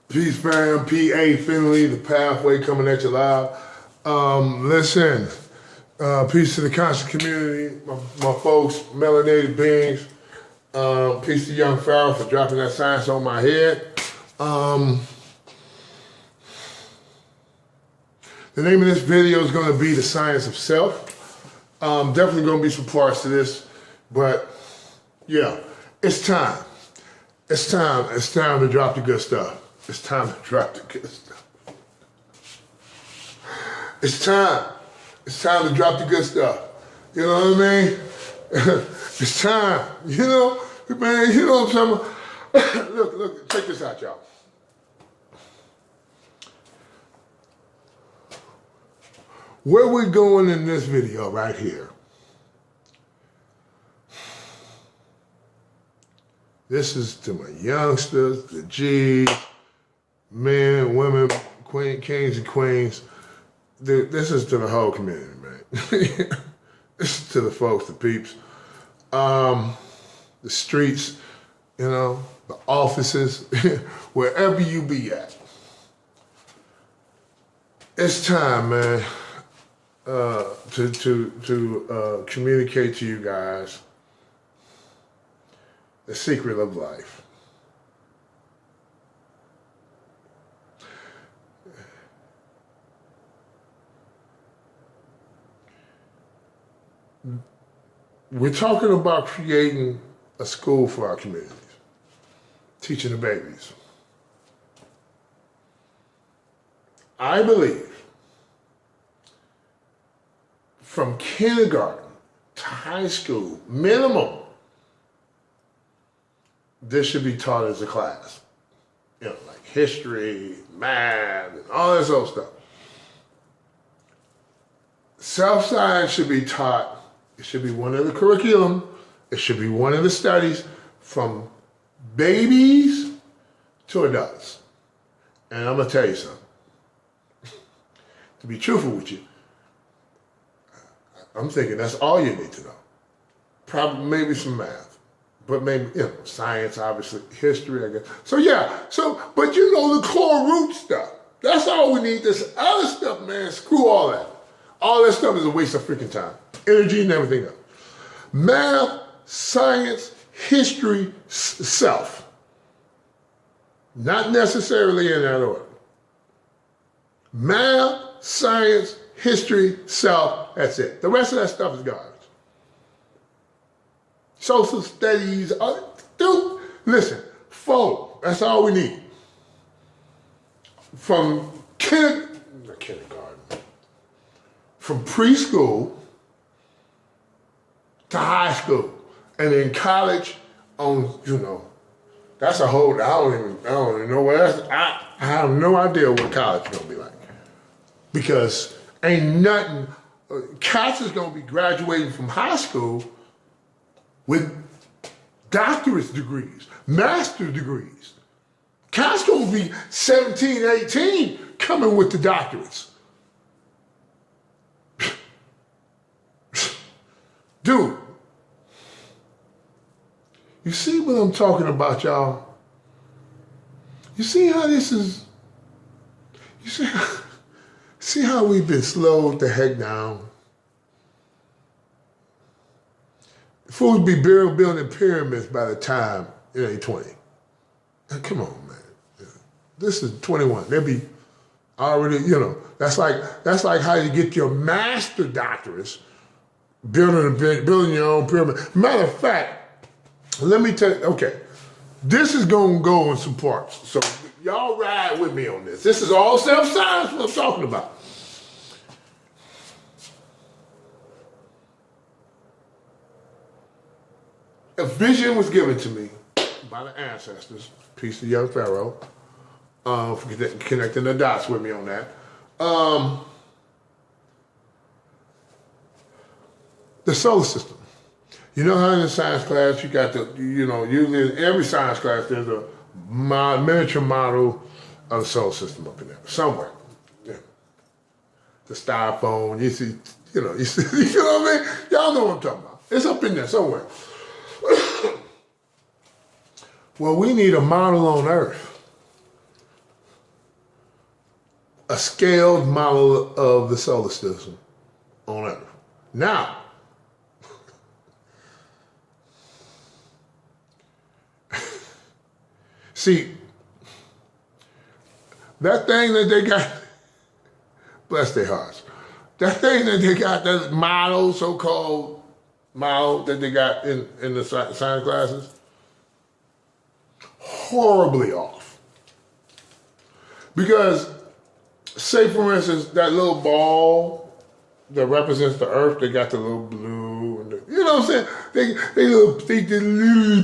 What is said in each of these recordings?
Peace, fam. P.A. Finley, thePafWay coming at you live. Listen, peace to the conscious community, my folks, melanated beings. Peace to young Pharaoh for dropping that science on my head. The name of this video is going to be The Science of Self. Definitely going to be some parts to this, but yeah, it's time. It's time to drop the good stuff. It's time to drop the good stuff. It's time to drop the good stuff. You know what I mean? It's time. You know, man, you know what I'm talking about? Look, check this out, y'all. Where we're going in this video right here. This is to my youngsters, the G's, men, women, kings and queens. This is to the whole community, man. This is to the folks, the peeps. The streets, you know, the offices, wherever you be at. It's time, man, to communicate to you guys the secret of life. We're talking about creating a school for our communities, teaching the babies. I believe from kindergarten to high school, minimum, this should be taught as a class. You know, like history, math, and all this old stuff. Self-science should be taught. It should be one of the curriculum. It should be one of the studies from babies to adults. And I'm gonna tell you something. To be truthful with you, I'm thinking that's all you need to know. Probably maybe some math. But maybe, you know, science, obviously, history, I guess. So yeah, but you know the core root stuff. That's all we need. This other stuff, man, screw all that. All that stuff is a waste of freaking time. Energy and everything else. Math, science, history, self. Not necessarily in that order. Math, science, history, self, that's it. The rest of that stuff is garbage. Social studies, dude, listen, 4, that's all we need. From kindergarten, from preschool to high school, and then college on, you know, that's a whole, I don't even know what that's, I have no idea what college is gonna be like. Because ain't nothing, cats is gonna be graduating from high school with doctorate degrees, master's degrees. Cats gonna be 17, 18 coming with the doctorates. Dude, you see what I'm talking about, y'all? You see how this is, you see how we've been slowed the heck down? Fools be building pyramids by the time it ain't 20. Now, come on, man. This is 21. They'll be already, you know, that's like how you get your master doctorates, building your own pyramid. Matter of fact, let me tell you, okay, this is gonna go in some parts. So y'all ride with me on this. This is all self-science what I'm talking about. A vision was given to me by the ancestors, peace to young Pharaoh, for connecting the dots with me on that. The solar system. You know how in the science class you got the, you know, usually in every science class there's a miniature model of the solar system up in there, somewhere. Yeah. The styrofoam, you see, you know what I mean? Y'all know what I'm talking about. It's up in there somewhere. Well, we need a model on Earth a scaled model of the solar system on Earth. Now, see, that thing that they got, bless their hearts, that thing that they got, that model, so-called model that they got in the science classes, horribly off. Because, say for instance, that little ball that represents the Earth, they got the little blue, and you know what I'm saying? They literally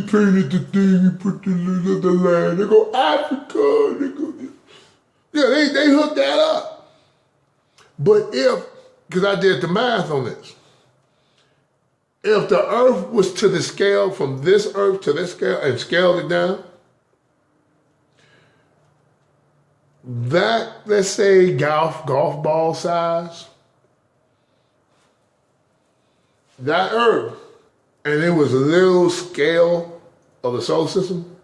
painted the thing and put the land. They go Africa, they go, yeah, they hooked that up. But because I did the math on this, if the Earth was to the scale from this Earth to this scale and scaled it down, that, let's say golf ball size, that Earth, and it was a little scale of the solar system,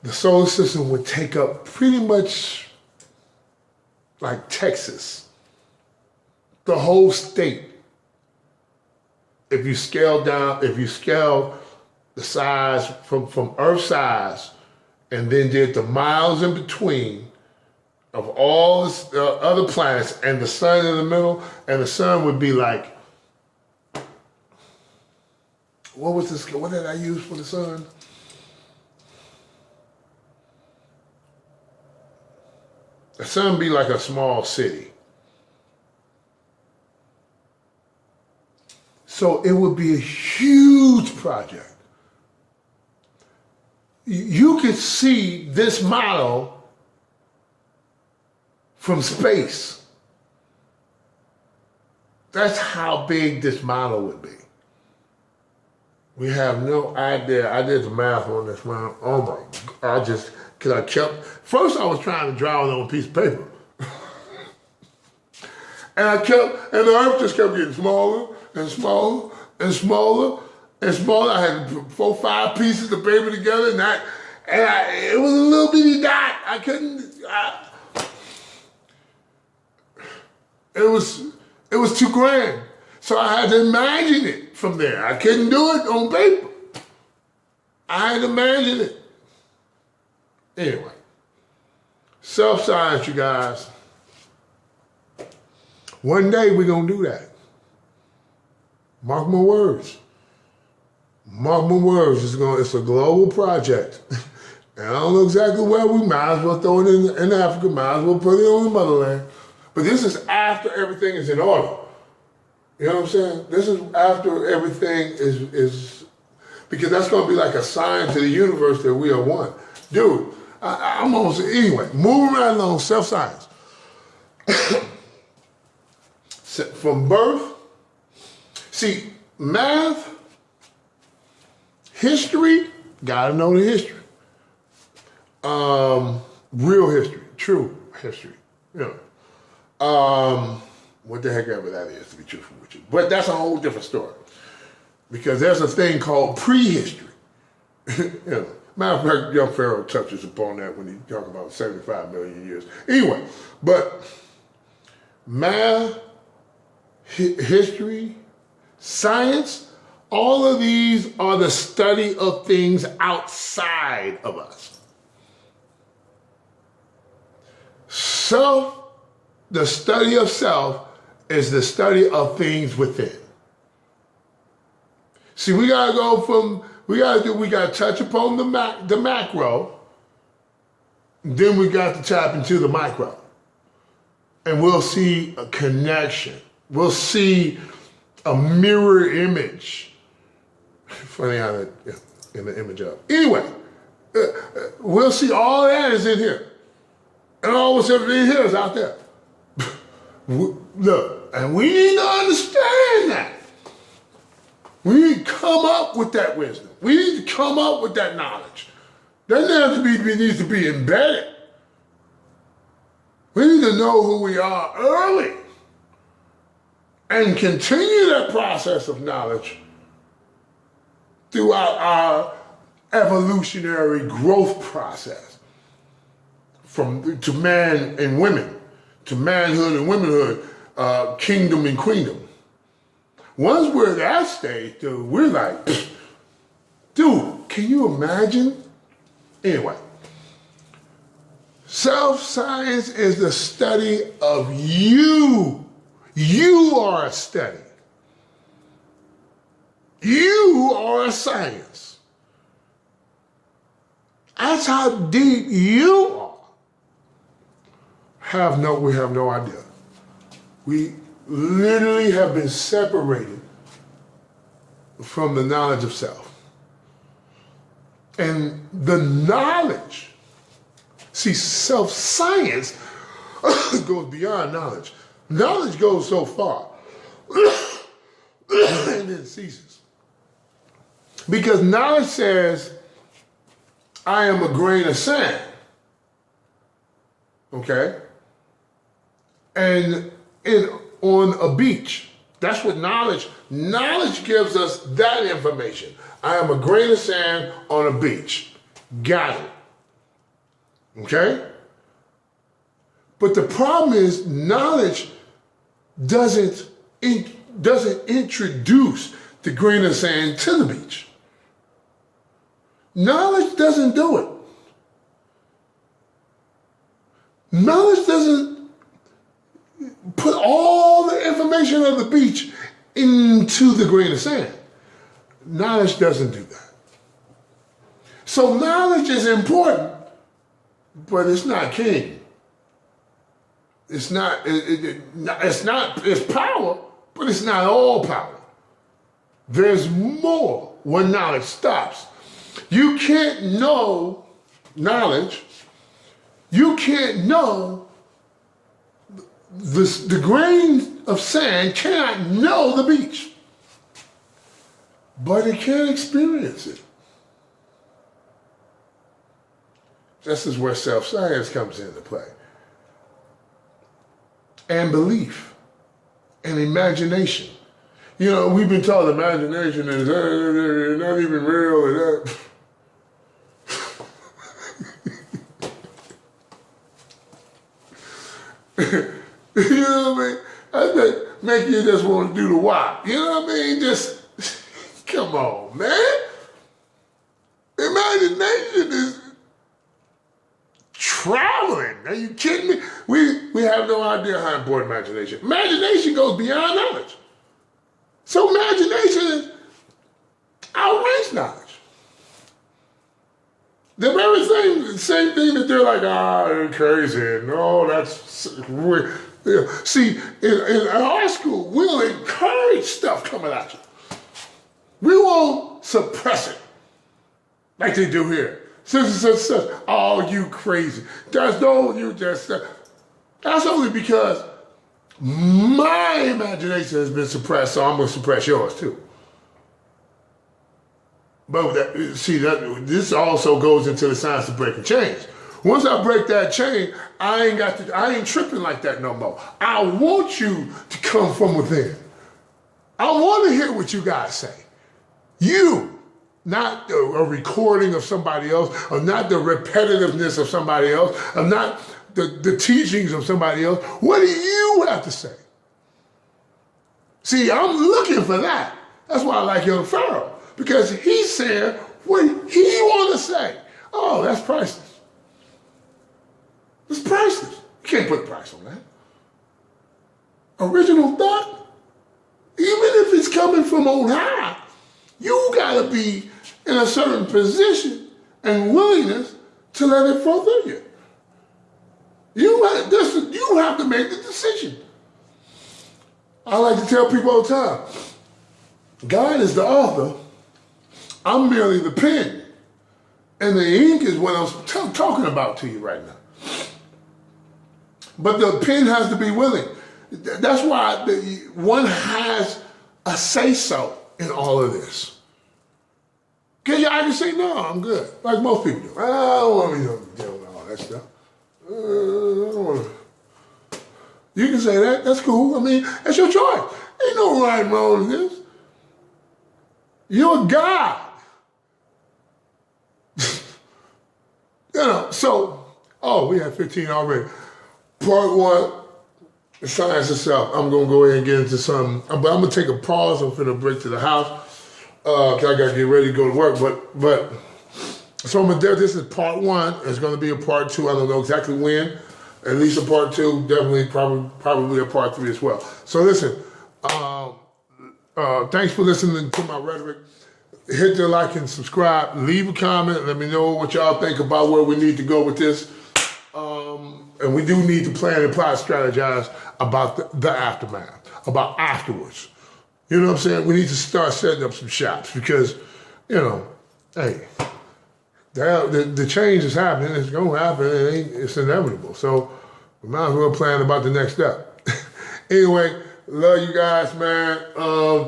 the solar system would take up pretty much like Texas, the whole state. If you scale the size from Earth size and then did the miles in between of all the other planets and the sun in the middle, and the sun would be like, what did I use for the sun? The sun would be like a small city. So it would be a huge project. You could see this model from space. That's how big this model would be. We have no idea. I did the math on this, man. Oh my God, first I was trying to draw it on a piece of paper. And the Earth just kept getting smaller and smaller and smaller and smaller. I had 4 or 5 pieces of paper together, and it was a little bitty dot. It was too grand. So I had to imagine it from there. I couldn't do it on paper. I had to imagine it. Anyway, self-science, you guys. One day we're going to do that. Mark my words. Mark my words. It's a global project. And I don't know exactly where. We might as well throw it in Africa. Might as well put it on the motherland. But this is after everything is in order. You know what I'm saying? This is after everything is because that's going to be like a sign to the universe that we are one. Dude, I'm almost, anyway, moving right along, self-science. From birth, see, math, history, gotta know the history. Real history, true history, you know. What the heck ever that is, to be truthful with you. But that's a whole different story. Because there's a thing called prehistory. You know, matter of fact, young Pharaoh touches upon that when he talks about 75 million years. Anyway, but math, history, science, all of these are the study of things outside of us. The study of self is the study of things within. See, we gotta touch upon the macro, then we got to tap into the micro. And we'll see a connection. We'll see a mirror image. Funny how that, in the image of. Anyway, we'll see all that is in here. And all what's in here is out there. Look, and we need to understand that. We need to come up with that wisdom. We need to come up with that knowledge. That needs to be embedded. We need to know who we are early and continue that process of knowledge throughout our evolutionary growth process. to man and women, to manhood and womanhood, kingdom and queendom. Once we're at that stage, dude, we're like, dude, can you imagine? Anyway, self-science is the study of you. You are a study. You are a science. That's how deep you are. We have no idea. We literally have been separated from the knowledge of self. And the knowledge, see, self-science goes beyond knowledge. Knowledge goes so far and then ceases. Because knowledge says, I am a grain of sand. Okay? And on a beach. That's what knowledge gives us that information. I am a grain of sand on a beach. Got it. Okay? But the problem is knowledge doesn't introduce the grain of sand to the beach. Knowledge doesn't do it. Knowledge doesn't put all the information of the beach into the grain of sand. Knowledge doesn't do that. So knowledge is important, but it's not king. It's power, but it's not all power. There's more when knowledge stops. You can't know knowledge. You can't know the grain of sand cannot know the beach, but it can experience it. This is where self-science comes into play. And belief and imagination. You know, we've been taught imagination is not even real and that. You know what I mean? That make you just want to do the wop. You know what I mean? Just, come on, man. Imagination is traveling. Are you kidding me? We have no idea how important imagination. Imagination goes beyond knowledge. So imagination outranks knowledge. The very thing, the same thing that they're like, you're crazy. No, that's weird. Yeah. See, in our school, we'll encourage stuff coming at you. We won't suppress it like they do here. Such. Oh, you crazy. That's only because my imagination has been suppressed, so I'm going to suppress yours too. But this also goes into the science of breaking chains. Once I break that chain, I ain't tripping like that no more. I want you to come from within. I want to hear what you guys say. You, not a recording of somebody else, or not the repetitiveness of somebody else, or not the teachings of somebody else. What do you have to say? See, I'm looking for that. That's why I like young Pharaoh, because he's saying what he want to say. Oh, that's priceless. It's priceless. You can't put a price on that. Original thought, even if it's coming from on high, you gotta be in a certain position and willingness to let it flow through you. You have to make the decision. I like to tell people all the time, God is the author, I'm merely the pen, and the ink is what I'm talking about to you right now. But the pen has to be willing. That's why one has a say-so in all of this. Because I can say, no, I'm good. Like most people do. I don't want to deal with all that stuff. I don't want to. You can say that. That's cool. I mean, that's your choice. Ain't no right and wrong in this. You're God. So Oh, we have 15 already. Part 1, the science itself. I'm going to go ahead and get into some, but I'm going to take a pause. I'm finna break to the house because I got to get ready to go to work. But so this is part 1. It's going to be a part 2. I don't know exactly when. At least a part 2. Definitely, probably a part 3 as well. So listen, thanks for listening to my rhetoric. Hit the like and subscribe. Leave a comment. Let me know what y'all think about where we need to go with this. And we do need to plan and plot, strategize about the aftermath, about afterwards. You know what I'm saying? We need to start setting up some shops because, you know, hey, the change is happening. It's going to happen. It's inevitable. So we might as well plan about the next step. Anyway, love you guys, man.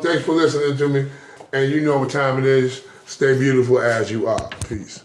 Thanks for listening to me. And you know what time it is. Stay beautiful as you are. Peace.